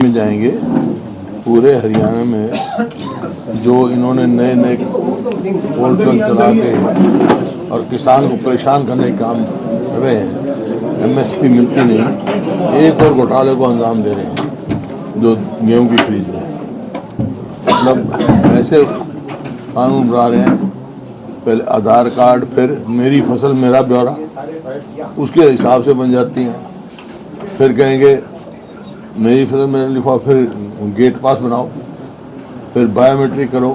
में जाएंगे। पूरे हरियाणा में जो इन्होंने नए नए पोर्टल चला के और किसान को परेशान करने का काम कर रहे हैं, एमएसपी मिलती नहीं, एक और घोटाले को अंजाम दे रहे हैं जो गेहूं की खरीद में। मतलब ऐसे कानून बना रहे हैं, पहले आधार कार्ड, फिर मेरी फसल मेरा ब्यौरा, उसके हिसाब से बन जाती हैं। फिर कहेंगे मेरी फसल मेरा लिखा, फिर गेट पास बनाओ, फिर बायोमेट्रिक करो,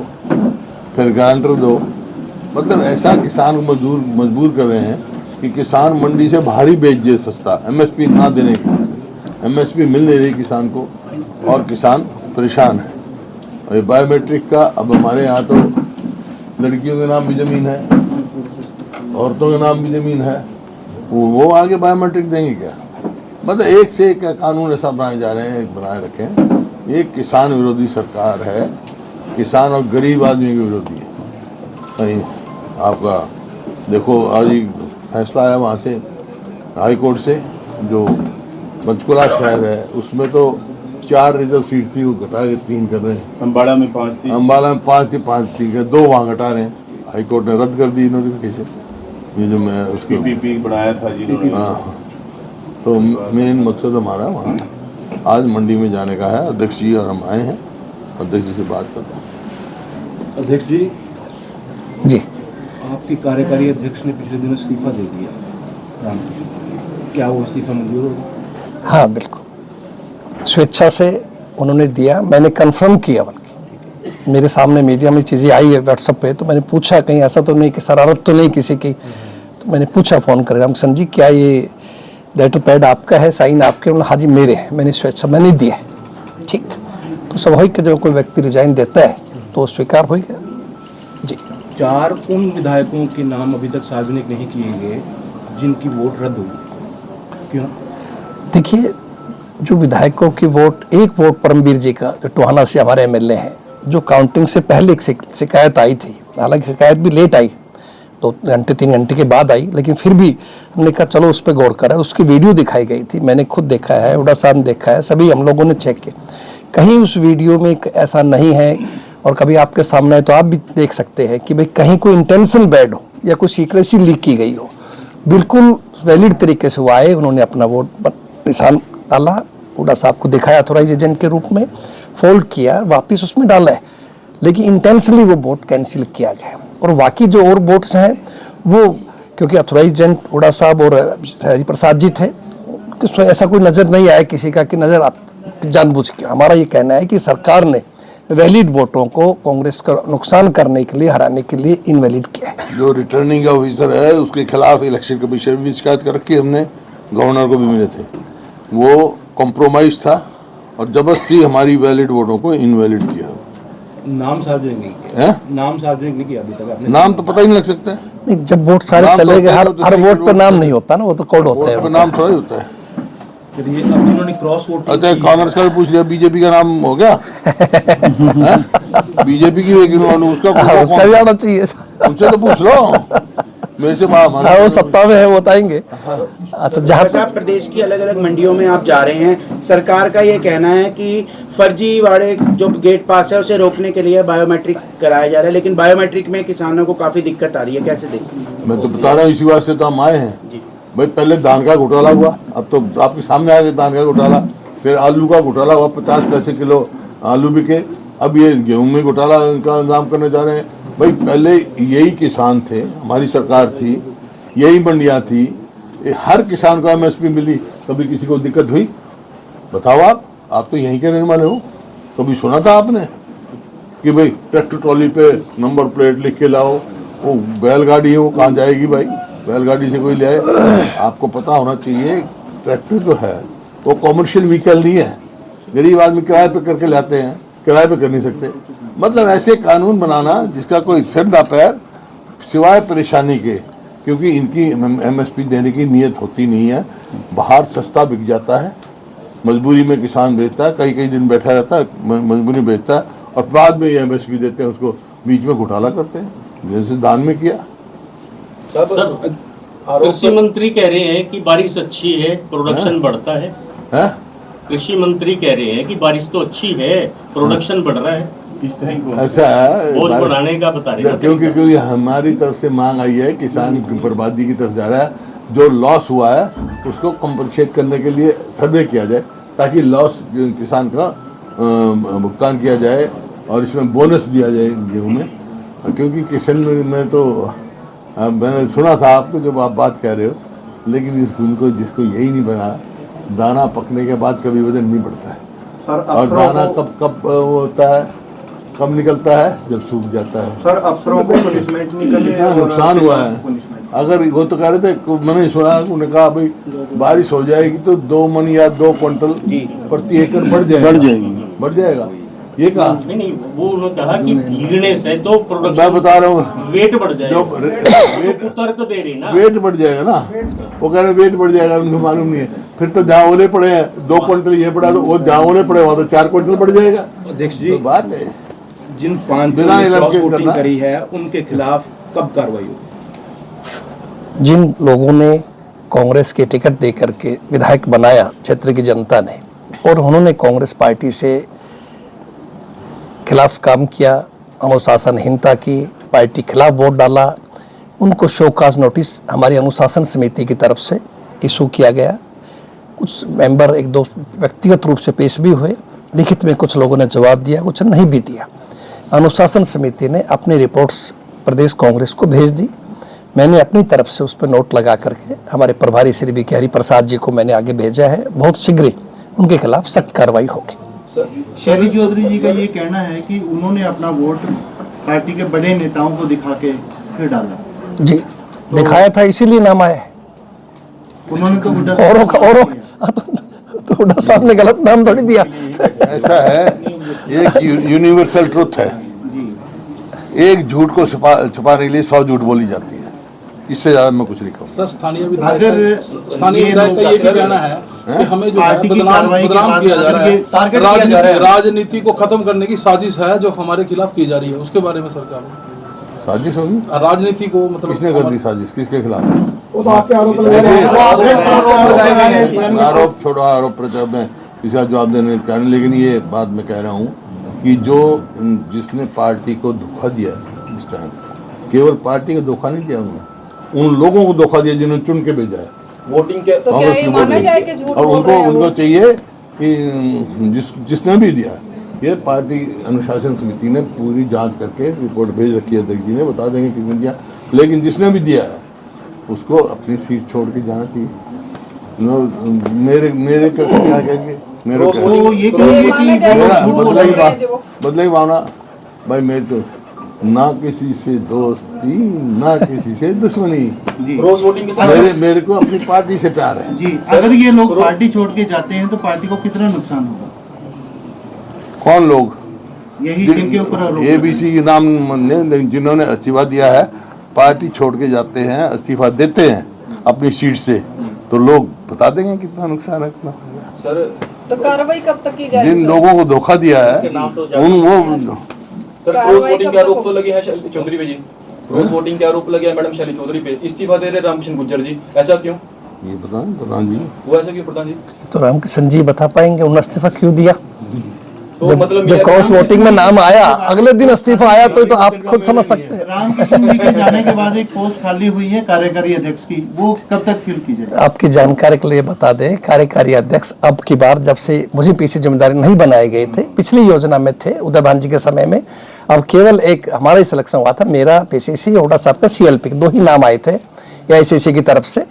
फिर गारंटर दो। मतलब ऐसा किसान को मजबूर कर रहे हैं कि किसान मंडी से बाहर ही बेच दे सस्ता, एमएसपी ना देने की। एमएसपी मिल नहीं रही किसान को और किसान परेशान है। और ये बायोमेट्रिक का, अब हमारे यहाँ तो लड़कियों के नाम भी ज़मीन है, औरतों के नाम भी ज़मीन है, वो आगे बायोमेट्रिक देंगे क्या? मतलब एक से एक कानून ऐसा बनाए जा रहे हैं, बनाए रखें। ये किसान विरोधी सरकार है, किसान और गरीब आदमी के विरोधी है। कहीं आपका देखो, आज ही फैसला आया वहाँ से हाई कोर्ट से, जो पंचकुला शहर है उसमें तो 4 रिजर्व सीट थी, वो घटा के 3 कर रहे हैं। अम्बाड़ा में 5 थी, अम्बाला में 5 थी, 5 थी, 2 वहाँ घटा रहे हैं। हाई कोर्ट ने रद्द कर दी नोटिफिकेशन। ये जो मैं उसकी पीपीपी बनाया था जी। हाँ, तो मेन मकसद हमारा वहाँ आज मंडी में जाने का है। अध्यक्ष जी और हम आए हैं, अध्यक्ष जी से बात करते हैं। अध्यक्ष जी, जी, आपके कार्यकारी अध्यक्ष ने पिछले दिनों इस्तीफा दे दिया, क्या वो इस्तीफा मंजूर होगा? हाँ बिल्कुल, स्वेच्छा से उन्होंने दिया। मैंने कंफर्म किया, बल्कि मेरे सामने मीडिया में चीज़ें आई है व्हाट्सएप पे, तो मैंने पूछा कहीं ऐसा तो नहीं कि शरारत तो नहीं किसी की। तो मैंने पूछा फ़ोन कर, रामकिशन जी क्या ये लेटर पैड आपका है, साइन आपके? उन्होंने हाँ जी मेरे हैं, मैंने स्वेच्छा मैंने दिया। ठीक, तो स्वाभाविक जब कोई व्यक्ति रिजाइन देता है तो स्वीकार हो गया जी। 4 उन विधायकों के नाम अभी तक सार्वजनिक नहीं किए गए जिनकी वोट रद्द हुई, क्यों? देखिए, जो विधायकों की वोट, एक वोट परमवीर जी का जो टोहाना से हमारे एमएलए हैं, जो काउंटिंग से पहले एक शिकायत आई थी, हालांकि शिकायत भी लेट आई, 2 घंटे 3 घंटे के बाद आई, लेकिन फिर भी हमने कहा चलो उस पर गौर करें। उसकी वीडियो दिखाई गई थी, मैंने खुद देखा है, उड़ा साहब ने देखा है, सभी हम लोगों ने चेक किया। कहीं उस वीडियो में ऐसा नहीं है, और कभी आपके सामने है तो आप भी देख सकते हैं कि भाई कहीं कोई इंटेंशन बैड हो या कोई सीक्रेसी लीक की गई हो। बिल्कुल वैलिड तरीके से वो आए, उन्होंने अपना वोट निशान डाला, उड़ा साहब को दिखाया ऑथोराइज एजेंट के रूप में, फोल्ड किया, वापस उसमें डाला है, लेकिन इंटेंशनली वो वोट कैंसिल किया गया। और बाकी जो और वोट्स हैं वो, क्योंकि ऑथोराइज एजेंट उड़ा साहब और हरिप्रसाद जी थे, ऐसा कोई नज़र नहीं आया किसी का कि नज़र जानबूझ के। हमारा ये कहना है कि सरकार ने वैलिड वोटों को कांग्रेस का नुकसान करने के लिए, हराने के लिए इनवैलिड किया है। जो रिटर्निंग ऑफिसर है उसके खिलाफ इलेक्शन कमीशन में भी शिकायत कर रखी, हमने गवर्नर को भी मिले थे। वो कॉम्प्रोमाइज था और जबरदस्ती हमारी वैलिड वोटों को इनवैलिड किया। नाम सार्वजनिक नहीं किया है? नाम सार्वजनिक नहीं किया अभी तक आपने? नाम तो पता ही नहीं लग सकता है। नहीं, जब वोट सारे चले गए, हर वोट पर नाम नहीं होता ना, वो तो कोड होता है, नाम थोड़ा ही होता है। चलिए, अब जिन्होंने क्रॉस वोट अच्छा, कांग्रेस का भी पूछ लिया, बीजेपी का नाम हो गया? बीजेपी की उसका भी आना चाहिए, उनसे तो पूछ लो, मेरे से वो सत्ता में है, वो बताएंगे। अच्छा, जहाँ प्रदेश की अलग अलग मंडियों में आप जा रहे हैं, सरकार का ये कहना है कि फर्जीवाड़े जो गेट पास है उसे रोकने के लिए बायोमेट्रिक कराया जा रहा है, लेकिन बायोमेट्रिक में किसानों को काफी दिक्कत आ रही है, कैसे देखते हैं? मैं तो बता रहा हूँ, इसी वास्ते तो हम आए हैं भाई। पहले धान का घोटाला हुआ, अब तो आपके सामने आ गया धान का घोटाला, फिर आलू का घोटाला हुआ, 50 पैसे किलो आलू बिके, अब ये गेहूं में घोटाला का इंतजाम करने जा रहे हैं। भाई पहले यही किसान थे, हमारी सरकार थी, यही मंडियां थी, हर किसान को एमएसपी मिली, कभी किसी को दिक्कत हुई? बताओ आप तो यहीं के रहने वाले हो, कभी सुना था आपने कि भाई ट्रैक्टर ट्रॉली पे नंबर प्लेट लिख के लाओ? वो बैलगाड़ी है, वो कहाँ जाएगी भाई? बैलगाड़ी से कोई ले आए? आपको पता होना चाहिए, ट्रैक्टर जो है वो कॉमर्शियल व्हीकल नहीं है, गरीब आदमी किराए पे करके लाते हैं, किराए पे कर नहीं सकते। मतलब ऐसे कानून बनाना जिसका कोई सिर ना पैर, सिवाय परेशानी के, क्योंकि इनकी एमएसपी देने की नीयत होती नहीं है। बाहर सस्ता बिक जाता है, मजबूरी में किसान बेचता है, कई दिन बैठा रहता है, मजबूरी में बेचता है, और बाद में ये एमएसपी देते हैं, उसको बीच में घोटाला करते हैं, जैसे दान में किया। सर, कृषि मंत्री कह रहे हैं कि बारिश अच्छी है, प्रोडक्शन बढ़ता है। कृषि मंत्री कह रहे हैं कि बारिश तो अच्छी है, प्रोडक्शन बढ़ रहा है, इस टाइम को ऐसा है बहुत बढ़ाने का बता रहे हैं। क्योंकि हमारी तरफ से मांग आई है, किसान की बर्बादी की तरफ जा रहा है, जो लॉस हुआ है उसको कंपनसेट करने के लिए सर्वे किया जाए ताकि लॉस किसान का भुगतान किया जाए और इसमें बोनस दिया जाए गेहूं में। क्योंकि किसान में तो मैंने सुना था आपको जब आप बात कह रहे हो, लेकिन इनको जिसको यही नहीं बना, दाना पकने के बाद कभी वजन नहीं बढ़ता है। सर और दाना कब होता है, कब निकलता है, जब सूख जाता है। सर अफसरों को पनिशमेंट नहीं करनी कितना नुकसान हुआ है। अगर वो तो कह रहे थे, मैंने सुना उन्होंने कहा भाई बारिश हो जाएगी तो 2 मन या 2 क्विंटल प्रति एकड़ बढ़ जाएगा ये कहा। नहीं, वो उन्होंने कहा कि भीगने से तो प्रोडक्शन, मैं बता रहा हूँ वेट बढ़ जाएगा। जो वेट तर्क दे रही ना, वेट बढ़ जाएगा ना, वो कह रहे वेट बढ़ जाएगा, उनको मालूम नहीं है। फिर तो जहाँ ओले पड़े हैं 2 क्विंटल ये पड़ा, तो वो जहाँ ओले पड़े वहाँ तो 4 क्विंटल बढ़ जाएगा। अध्यक्ष जी, तो बात है जिन 5 बिना क्रॉस इलेक्शन वोटिंग करना। करी है उनके खिलाफ कब कार्रवाई होगी? जिन लोगों ने कांग्रेस के टिकट दे करके विधायक बनाया क्षेत्र की जनता ने, और उन्होंने कांग्रेस पार्टी से खिलाफ काम किया, अनुशासनहीनता की, पार्टी खिलाफ वोट डाला, उनको शोकाज नोटिस हमारी अनुशासन समिति की तरफ से इशू किया गया। कुछ मेंबर 1-2 व्यक्तिगत रूप से पेश भी हुए, लिखित में कुछ लोगों ने जवाब दिया, कुछ नहीं भी दिया। अनुशासन समिति ने अपनी रिपोर्ट्स प्रदेश कांग्रेस को भेज दी। मैंने अपनी तरफ से उस पर नोट लगा करके हमारे प्रभारी श्री वी के हरि प्रसाद जी को मैंने आगे भेजा है। बहुत शीघ्र ही उनके खिलाफ सख्त कार्रवाई होगी। शैली चौधरी जी का ये कहना है कि उन्होंने अपना वोट पार्टी के बड़े नेताओं को दिखा के फिर डाला। जी, दिखाया था, इसीलिए नाम आया है। उन्होंने तो हुड्डा तो हुड्डा साहब ने गलत नाम थोड़ी दिया। ऐसा है, एक यूनिवर्सल ट्रुथ है, एक झूठ को छुपाने के लिए 100 झूठ बोली जाती है। इससे ज्यादा मैं कुछ नहीं कहूँ। सर, स्थानीय विधायक का ये भी कहना है कि हमें जो है बदनाम किया जा रहा है, राजनीति को खत्म करने की साजिश है जो हमारे खिलाफ की जा रही है, उसके बारे में सरकार साजिश होगी। राजनीति को मतलब किसने कर दी साजिश, किसके खिलाफ? वो तो आपके आरोप लगा रहे हैं। आरोप छोड़ो, आरोप प्रत्यारोप में किसी का जवाब देने का नहीं। लेकिन ये बात मैं कह रहा हूँ कि जिसने पार्टी को धोखा दिया इस टाइम, केवल पार्टी को धोखा नहीं दिया, उन लोगों को धोखा दिया जिन्होंने चुन के भेजा है वोटिंग के। तो क्या ये माना जाए कि झूठ और बोल रहे हैं उनको वो? चाहिए कि जिसने भी दिया, ये पार्टी अनुशासन समिति ने पूरी जांच करके रिपोर्ट भेज रखी है, अध्यक्ष जी ने बता देंगे किसने दिया। लेकिन जिसने भी दिया है उसको अपनी सीट छोड़ के जाना चाहिए। मेरे क्या कहेंगे, मेरे वो ये कहेंगे कि मेरा वो झूठ बोल रहे हैं। बदलाई भावना भाई, मेरे तो ना किसी से दोस्ती ना किसी से दुश्मनी, क्रॉस वोटिंग के साथ मेरे को अपनी पार्टी से प्यार है। जी, अगर ये लोग पार्टी छोड़ के जाते हैं तो पार्टी को कितना नुकसान होगा? कौन लोग? यही जिनके ऊपर आरोप है। ABC के नाम जिन्होंने इस्तीफा दिया है, पार्टी छोड़ के जाते हैं, इस्तीफा देते हैं अपनी सीट से, तो लोग बता देंगे कितना नुकसान है, कितना सर। तो कार्रवाई कब तक की जाएगी? जिन लोगों को धोखा दिया है वो सर, क्रॉस वोटिंग के आरोप तो लगे हैं शैली चौधरी पे जी, क्रॉस वोटिंग के आरोप लगे हैं मैडम शैली चौधरी पे, इस्तीफा दे रहे रामकिशन गुज्जर जी, ऐसा क्यों? ये बताएं प्रधान जी, वो ऐसा क्यों प्रधान जी? तो रामकिशन जी बता पाएंगे उन्होंने इस्तीफा क्यों दिया। तो मतलब जब क्रॉस वोटिंग में नाम आया, अगले दिन इस्तीफा आया, तो आप खुद समझ सकते हैं। रामकिशन जी के जाने के बाद एक पोस्ट खाली हुई है कार्यकारी अध्यक्ष की, वो कब तक फिल की जाएगी? आपकी जानकारी के लिए बता दें, कार्यकारी अध्यक्ष अब की बार जब से मुझे पीछे जिम्मेदारी नहीं बनाए गए थे, पिछली योजना में थे उदय भान जी के समय में, अब केवल एक हमारा ही सिलेक्शन हुआ था, मेरा PCC, हुड्डा साहब का CLP, 2 ही नाम आए थे AICC की तरफ से।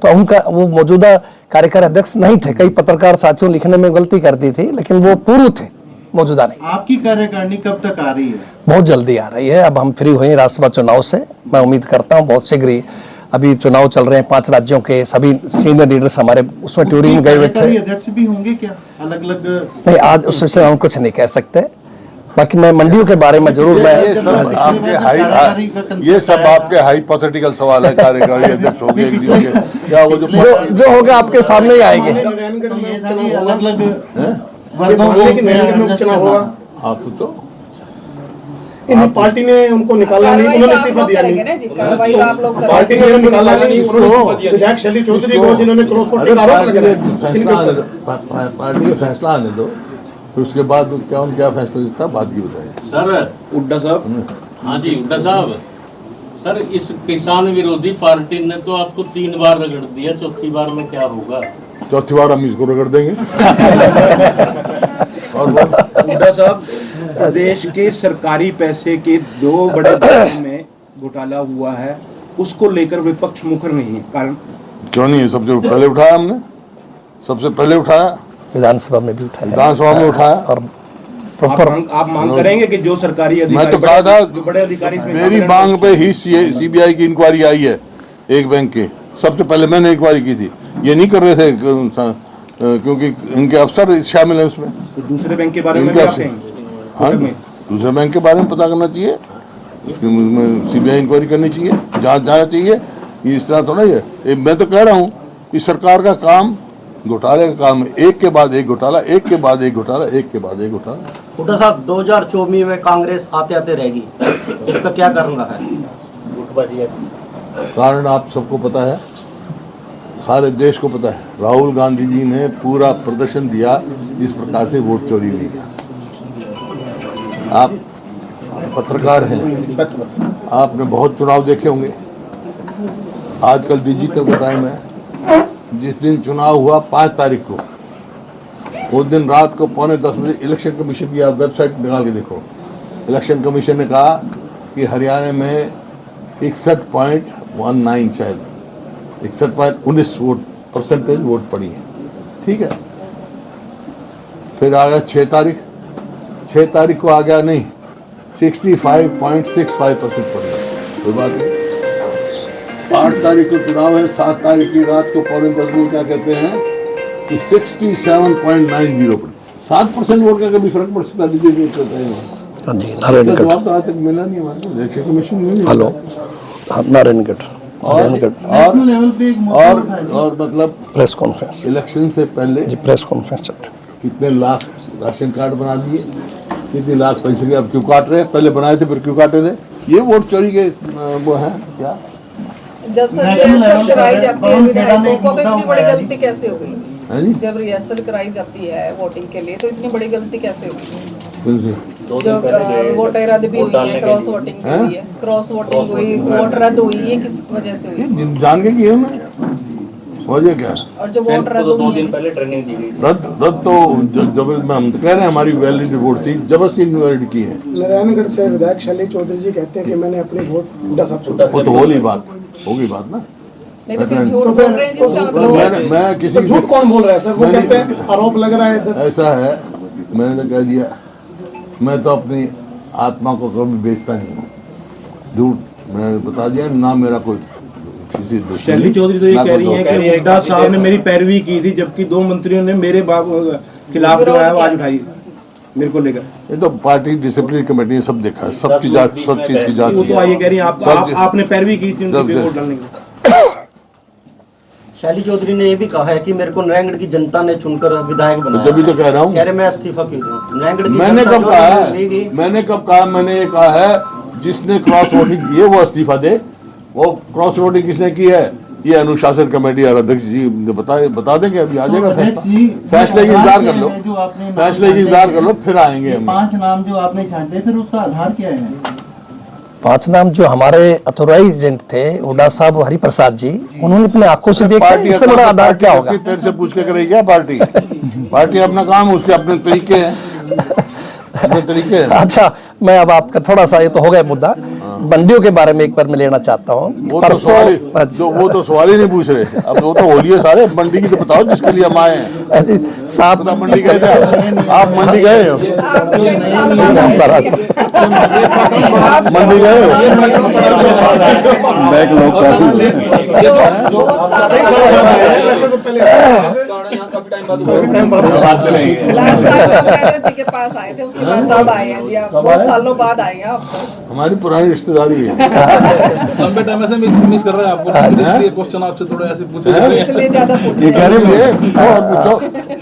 तो उनका वो मौजूदा कार्यकारी अध्यक्ष नहीं थे। कई पत्रकार साथियों लिखने में गलती कर दी थी, लेकिन वो पूर्व थे, मौजूदा नहीं। आपकी कार्यकारिणी कब तक आ रही है? बहुत जल्दी आ रही है। अब हम फ्री हुए राज्यसभा चुनाव से, मैं उम्मीद करता हूँ बहुत शीघ्र ही। अभी चुनाव चल रहे हैं 5 राज्यों के, सभी सीनियर लीडर्स हमारे उसमें टूरिंग में गए हुए थे। कार्यकारी अध्यक्ष भी होंगे क्या अलग अलग? नहीं, आज उस विषय में हम कुछ नहीं कह सकते। बाकी मैं मंडियों के बारे में जरूर ये सब आपके हाइपोथेटिकल सवाल है। कार्यकारी अध्यक्ष हो गए क्या, वो जो होगा आपके सामने ही आएंगे। अलग अलग वर्गों को उसमें adjust करना। आप तो इन पार्टी ने उनको निकाला नहीं, कार्रवाई उन्होंने तो आप इस्तीफा लोग दिया करेंगे नहीं। ना जी, कार्रवाई तो आप लोग पार्टी करेंगे। ने निकाला नहीं, उन्होंने इस्तीफा दिया। विधायक शैली चौधरी को जिन्होंने क्रॉस वोटिंग का आरोप लगाया है, फैसला आने दो, पार्टी का फैसला आने दो, फिर उसके बाद क्या फैसला देता है बात की बताइए। सर हुड्डा साहब, हाँ जी हुड्डा साहब, सर इस किसान विरोधी पार्टी ने तो आपको 3 बार रगड़ दिया, चौथी बार में क्या होगा? चौथी बार हम इसको रगड़ देंगे। और वो हुड्डा साहब, प्रदेश के सरकारी पैसे के 2 बड़े दायरों में घोटाला हुआ है, उसको लेकर विपक्ष मुखर नहीं है, कारण क्यों नहीं है? सबसे पहले उठाया हमने, सबसे पहले उठाया, विधानसभा में भी उठाया, विधानसभा में उठाया। और प्रॉपर आप मांग करेंगे कि जो सरकारी मैं अधिकारी, तो कहा था जो बड़े अधिकारी इसमें मेरी शामिल हैं, मांग पे ही सीबीआई की इंक्वायरी आई है, एक बैंक के, सबसे पहले मैंने इंक्वायरी की थी। ये नहीं कर रहे थे क्योंकि इनके अफसर शामिल हैं उसमें। तो दूसरे बैंक के बारे में इनके भी आप अफसर, कहेंगे? हाँ, दूसरे बैंक के बारे में पता करना चाहिए, सीबीआई इंक्वायरी करनी चाहिए, जांच जाना चाहिए। ये इस तरह थोड़ा ही है। मैं तो कह रहा हूँ कि सरकार का काम घोटाले का काम है, एक के बाद एक घोटाला, एक के बाद एक घोटाला, एक के बाद एक घोटाला। हुड्डा साहब, 2024 में कांग्रेस आते आते रहेगी, इसका क्या कारण रहा है? कारण आप सबको पता है, सारे देश को पता है। राहुल गांधी जी ने पूरा प्रदर्शन दिया जिस प्रकार से वोट चोरी हुई है। आप पत्रकार हैं, आपने बहुत चुनाव देखे होंगे। आजकल डिजिटल का टाइम है। जिस दिन चुनाव हुआ 5 तारीख को, उस दिन रात को 9:45 बजे इलेक्शन कमीशन की आप वेबसाइट निकाल के देखो। इलेक्शन कमीशन ने कहा कि हरियाणा में 61.19 शायद 61.19 % वोट पड़ी है। ठीक है, फिर आ गया 6 तारीख, 6 तारीख को आ गया नहीं 65.65% पड़ी है। कोई बात नहीं। 8 तारीख को चुनाव है, 7 तारीख की रात को 9:45 बजे क्या कहते हैं कि 67.90 पड़ी। 7% वोट का कभी फर्क पड़ सकता है। हाँ जी, नारायणगढ़, जवाब तो आज तक मिला नहीं हमारे को, इलेक्शन कमीशन में नहीं। हेलो, हाँ, नारायणगढ़ नेशनल लेवल पे एक मुद्दा उठाया था। और मतलब प्रेस कॉन्फ्रेंस इलेक्शन से पहले जी, प्रेस कॉन्फ्रेंस चल रही है। कितने लाख राशन कार्ड बना दिए, कितने लाख पेंशन के अब क्यों काट रहे हैं? पहले बनाए थे फिर क्यों काटे थे? ये वोट चोरी के वो है क्या? जब सर नेशनल रिहर्सल लेवल कराई पर जाती है पवन खेड़ा ने विधायकों एक को, तो मुद्दा इतनी बड़ी उठाया गलती कैसे हो गई? है जी? जब रिहर्सल कराई जाती है वोटिंग के लिए, तो इतनी बड़ी गलती कैसे हुई? कौन सी? जो वोटर रद्द भी हुई है, क्रॉस वोटिंग भी हुई है, क्रॉस वोटिंग हुई, वोट रद्द हुई है, किस वजह से हुई? ये जान के किए ना, वजह क्या? और जो वोट रद्द हुई है, रद्द तो जब हम तो कह रहे हैं हमारी वैलिड वोट थी, जबरदस्ती इनवैलिड की है। नारायणगढ़ से विधायक शैली चौधरी जी कहते हैं कि मैंने अपने वोट हुड्डा साहब को वो तो होगी बात ना। नहीं तो फिर झूठ बोल रहे हैं, जिसका मतलब मैं किसी तो झूठ कौन बोल रहा है सर? वो मैंने- कहते हैं आरोप लग रहा है इधर। ऐसा है, मैंने कह दिया मैं तो अपनी आत्मा को कभी बेचता नहीं हूँ। झूठ मैंने बता दिया ना, मेरा कोई किसी दुश्मनी, शैली चौधरी तो ये ना कह कोई रही है दोस्त। कि हुड्डा साहब ने मेरी पैरवी की थी, जबकि 2 मंत्रियों ने मेरे खिलाफ जो है आवाज उठाई मेरे को लेकर। ये तो पार्टी डिसिप्लिन कमेटी ने सब देखा है, सब चीज की जांच वो की तो है। आइए कह रही हैं आपने पैरवी की थी उनकी सब- वोट डालने की। शैली चौधरी ने ये भी कहा है कि मेरे को नारायणगढ़ की जनता ने चुनकर विधायक बनाया। जब भी तो कह रहा हूँ, कह रहे मैं इस्तीफा क्यों दूं? नारायणगढ़ की मैंने जनता कब जो कहा निर्णय है? लेगी, मैंने कब कहा? मैंने ये कहा है जिसने क्रॉस वोटिंग की है वो इस्तीफा दे। वो क्रॉस वोटिंग किसने की है? ये अनुशासन कमेटी और अध्यक्ष जी बता देंगे, अभी आ जाएगा अध्यक्ष जी, फैसले की इंतजार कर लो, जो आपने फैसले की इंतजार कर लो, फिर आएंगे हम। 5 नाम जो आपने छांटे, फिर उसका आधार क्या है? 5 नाम जो हमारे अथोराइज एजेंट थे, हुड्डा साहब, हरि प्रसाद जी, उन्होंने अपने आंखों से देखा। इससे बड़ा आधार क्या होगा? तेरे से पूछ के करेगी क्या पार्टी? पार्टी अपना काम, उसके अपने तरीके हैं, अपने तरीके हैं। अच्छा, मैं अब आपका थोड़ा सा, ये तो हो गया मुद्दा, मंडियों के बारे में एक बार मैं लेना चाहता हूँ। वो तो सवाल ही नहीं पूछ रहे। अब वो तो होली है सारे, मंडी की तो बताओ जिसके लिए हम आए हैं। 7 मंडी गए थे आप? मंडी गए हो? मंडी गए हो? बैकलॉग काफी टाइम बाद बात रहेंगे। लास्ट टाइम तो नरेंद्र जी के पास आए थे, उसके बाद तब आए हैं जी आप, बहुत सालों बाद आए हैं आप तो। हमारी पुरानी रिश्तेदारी है। लंबे टाइम से मिस कर रहे हैं आपको, इसलिए क्वेश्चन आपसे थोड़े ऐसे पूछे जा रहे हैं। इसलिए ज्यादा पूछ ये रहे कह हैं। रहे पूछो,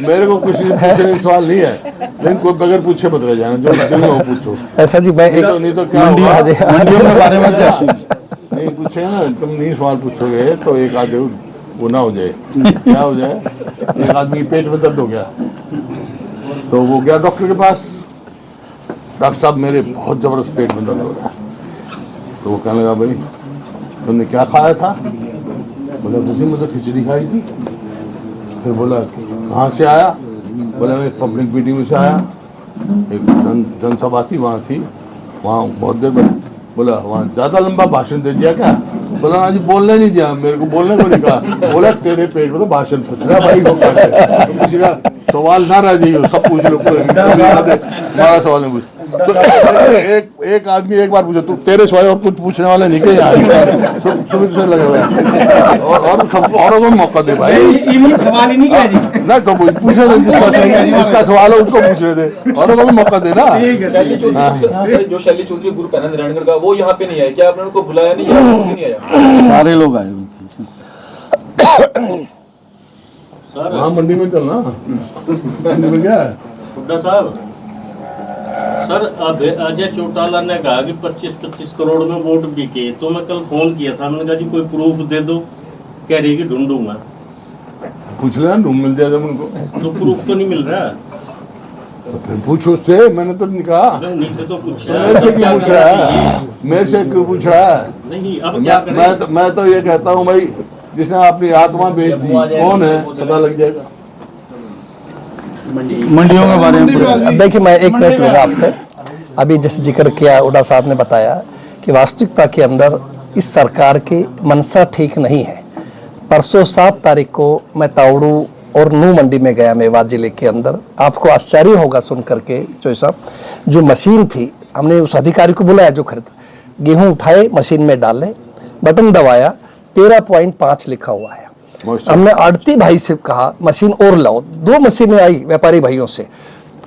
मेरे को कुछ पूछने सवाल नहीं है, लेकिन कोई बगैर पूछे मत रह जाना, जो पूछना वो पूछो। ऐसा जी मैं एक नहीं तो क्या होगा? नहीं पूछे ना, तुम नहीं सवाल पूछोगे तो एक आधे वो ना हो जाए, क्या हो जाए, एक आदमी के पेट में दर्द हो गया तो वो गया डॉक्टर के पास, डॉक्टर साहब मेरे बहुत जबरदस्त पेट में दर्द हो रहा है। तो वो कहने लगा, भाई तुमने क्या खाया था? बोला मुझे खिचड़ी खाई थी। फिर बोला कहाँ से आया? बोला मैं पब्लिक मीटिंग में से आया, एक जनसभा थी वहाँ थी, वहाँ बहुत देर बाद। बोला वहाँ ज़्यादा लंबा भाषण दे दिया क्या? बोला आज बोलने नहीं दिया, मेरे को बोलने को नहीं कहा। बोला तेरे पेट में तो भाषण फंस रहा भाई, तो किसी का सवाल ना रह जाइए, सब पूछ लो, हमारा सवाल नहीं पूछ। तो एक आदमी एक बार पूछो, तू तेरे सिवाय और कुछ पूछने वाले नहीं के यहाँ, सब लगे हुए हैं, और सबको औरों को मौका दे भाई। सवाल ही नहीं किया जी। ना तो पूछने दे, जिसका सवाल है उसको पूछने दे, औरों को भी मौका दे ना। जो शैली चौधरी ग्रुप है ना नारायणगढ़ का, वो यहाँ पे नहीं आया क्या? आपने उनको बुलाया नहीं, नहीं आया? सारे लोग आए। हाँ मंडी में चलना, मंडी में क्या है? हुड्डा साहब, सर अजय चौटाला ने कहा कि 25-25 करोड़ में वोट बिके, तो मैं कल फोन किया था, मैंने कहा जी कोई प्रूफ दे दो, कह रही कि ढूंढूंगा। पूछ लेना, ढूंढ मिल जाएगा उनको। तो प्रूफ तो नहीं मिल रहा। तो फिर पूछो उससे, मैंने तो नहीं कहा। नहीं से तो पूछ मेरे से क्यों पूछ रहा है? मेरे से क्यों पूछ रहा है? नहीं, अब क्या करें? मैं तो ये कहता हूँ भाई, जिसने अपनी आत्मा बेच दी कौन है पता लग जाएगा। मंडियों के बारे में देखिए मैं एक मिनट लूँगा आपसे। अभी जैसे जिक्र किया उड़ा साहब ने बताया कि वास्तविकता के अंदर इस सरकार की मंशा ठीक नहीं है। परसों 7 तारीख को मैं तावड़ू और नू मंडी में गया, मेवात जिले के अंदर। आपको आश्चर्य होगा सुन करके चौधरी साहब, जो मशीन थी हमने उस अधिकारी को बुलाया जो खरीद, गेहूँ उठाए मशीन में डाले, बटन दबाया, 13.5 लिखा हुआ है। हमने आड़ती भाई से कहा मशीन और लाओ, 2 मशीनें आई व्यापारी भाइयों से,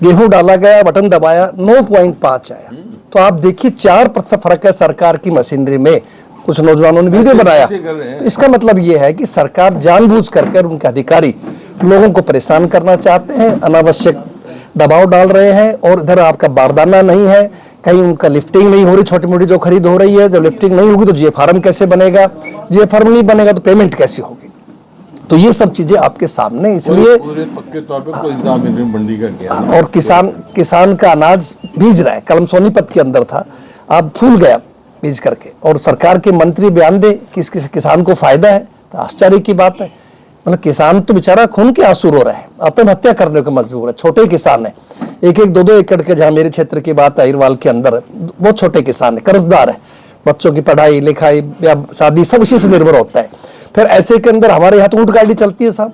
गेहूं डाला गया, बटन दबाया, 9.5 आया। तो आप देखिए 4% फर्क है सरकार की मशीनरी में। कुछ नौजवानों ने वीडियो बनाया, तो इसका मतलब ये है कि सरकार जानबूझ कर उनके अधिकारी लोगों को परेशान करना चाहते हैं, अनावश्यक दबाव डाल रहे हैं। और इधर आपका बारदाना नहीं है, कहीं उनका लिफ्टिंग नहीं हो रही, छोटी मोटी जो खरीद हो रही है, जब लिफ्टिंग नहीं होगी तो जीए फार्म कैसे बनेगा, जीए फार्म नहीं बनेगा तो पेमेंट कैसे होगी। तो ये सब चीजें आपके सामने, इसलिए पूरे पक्के तौर पे कोई इंतजाम नहीं मंडी का किया। और किसान का अनाज भीज रहा है, कलम सोनीपत के अंदर था, अब फूल गया भीज करके, और सरकार के मंत्री बयान दे कि इस किसान को फायदा है, तो आश्चर्य की बात है। मतलब किसान तो बेचारा खून के आंसू रो रहा है, आत्महत्या करने को मजबूर है। छोटे किसान है, 1-1, 2-2 एकड़ के, जहाँ मेरे क्षेत्र की बात है अहिरवाल के अंदर, बहुत छोटे किसान है, कर्जदार है, बच्चों की पढ़ाई लिखाई या शादी सब इसी से निर्भर होता है। फिर ऐसे के अंदर हमारे यहाँ तो ऊँट गाड़ी चलती है साहब,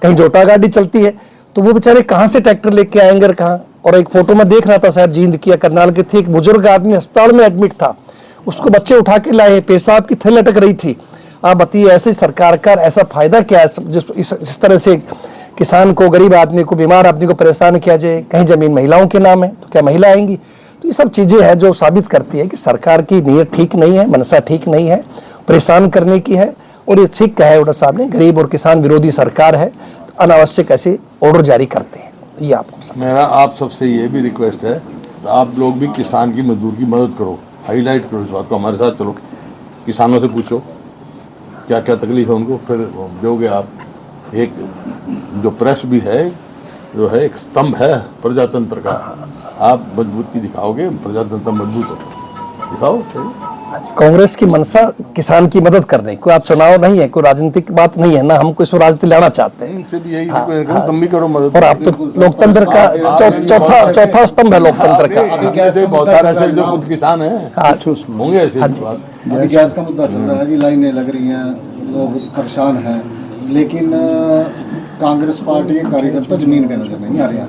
कहीं जोटा गाड़ी चलती है, तो वो बेचारे कहाँ से ट्रैक्टर लेके आएंगे कहाँ। और एक फोटो में देख रहा था शायद जींद की या करनाल की थी, एक बुजुर्ग आदमी अस्पताल में एडमिट था, उसको बच्चे उठा के लाए, पेशाब की थैली लटक रही थी। आप बताइए ऐसे सरकार का ऐसा फायदा क्या है जिस तरह से किसान को, गरीब आदमी को, बीमार आदमी को परेशान किया जाए। कहीं जमीन महिलाओं के नाम है तो क्या महिला आएंगी? तो ये सब चीज़ें हैं जो साबित करती है कि सरकार की नीयत ठीक नहीं है, मनसा ठीक नहीं है, परेशान करने की है। और ये ठीक कहा है उड़ा साहब ने, गरीब और किसान विरोधी सरकार है, तो अनावश्यक ऐसे ऑर्डर जारी करते हैं। तो ये आपको मेरा आप सबसे ये भी रिक्वेस्ट है, आप लोग भी किसान की मजदूर की मदद करो, हाईलाइट करो इस बात को, हमारे साथ चलो, किसानों से पूछो क्या क्या तकलीफ है उनको, फिर दोगे आप। एक जो प्रेस भी है, जो है एक स्तंभ है प्रजातंत्र का, आप मजबूती दिखाओगे, प्रजातंत्र मजबूत हो, दिखाओ। कांग्रेस की मंशा किसान की मदद करने, कोई आप चुनाव नहीं है, कोई राजनीतिक बात नहीं है ना, हमको इसमें राजनीति लाना चाहते हैं। इनसे भी यही तुम भी करो मदद। और आप तो लोकतंत्र का चौथा स्तंभ है लोकतंत्र का। ऐसे बहुत सारे ऐसे जो खुद किसान हैं होंगे ऐसे बात। अभी गैस का मुद्दा चल रहा है जी, लाइनें लग रही हैं, लोग परेशान हैं, लेकिन कांग्रेस पार्टी के कार्यकर्ता जमीन पे नजर नहीं आ रहे हैं।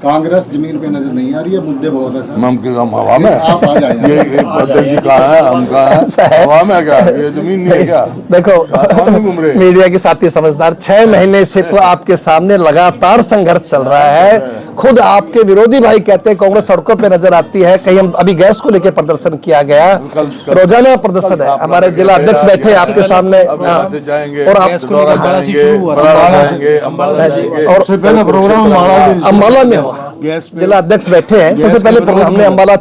कांग्रेस जमीन पे नजर नहीं आ रही है, मुद्दे बहुत है सर। हम हवा में आप आ जाए। ये एक बदल जी कहाँ है, हम कहाँ ऐसा है, है। हवा में क्या, ये जमीन नहीं है क्या? देखो आसमान में घूम रहे हैं। मीडिया के साथी समझदार, 6 महीने से तो आपके सामने लगातार संघर्ष चल रहा है। खुद आपके विरोधी भाई कहते हैं कांग्रेस सड़कों पे नजर आती है। कहीं हम अभी गैस को लेकर प्रदर्शन किया गया, रोजाना प्रदर्शन है। हमारे जिला अध्यक्ष बैठे हैं आपके सामने, अब यहाँ से जाएंगे, और आप दौरा जाएंगे, बराड़ा जाएंगे, अम्बाला जाएंगे। और सबसे पहले प्रोग्राम अम्बाला में हुआ, जिला अध्यक्ष बैठे हैं। सबसे पहले प्रोग्राम हमने अम्बाला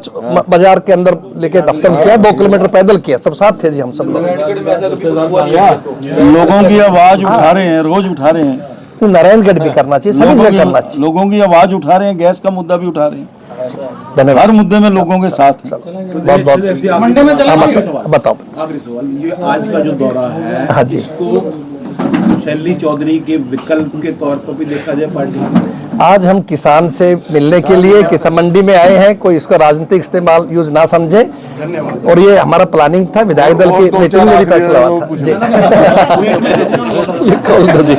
बाजार के अंदर लेके दफ्तर किया, 2 किलोमीटर पैदल किया, सब साथ थे जी हम सब लोग। लोगों की आवाज उठा रहे हैं, रोज उठा रहे हैं। तो नारायणगढ़ भी करना चाहिए, सभी जगह करना चाहिए। लोगों की आवाज उठा रहे हैं, गैस का मुद्दा भी उठा रहे हैं, धन्यवाद। हर मुद्दे में लोगों के साथ हैं। बहुत बहुत बताओ। आखिरी सवाल, ये आज का जो दौरा है, हाँ जी। इसको शैली चौधरी के विकल्प के तौर पर भी देखा जाए पार्टी? आज हम किसान से मिलने के लिए किसान मंडी में आए हैं, कोई इसका राजनीतिक इस्तेमाल यूज ना समझे। और ये हमारा प्लानिंग था, विधायक दल की मीटिंग में भी फैसला हुआ था जी। ये खोल दो जी।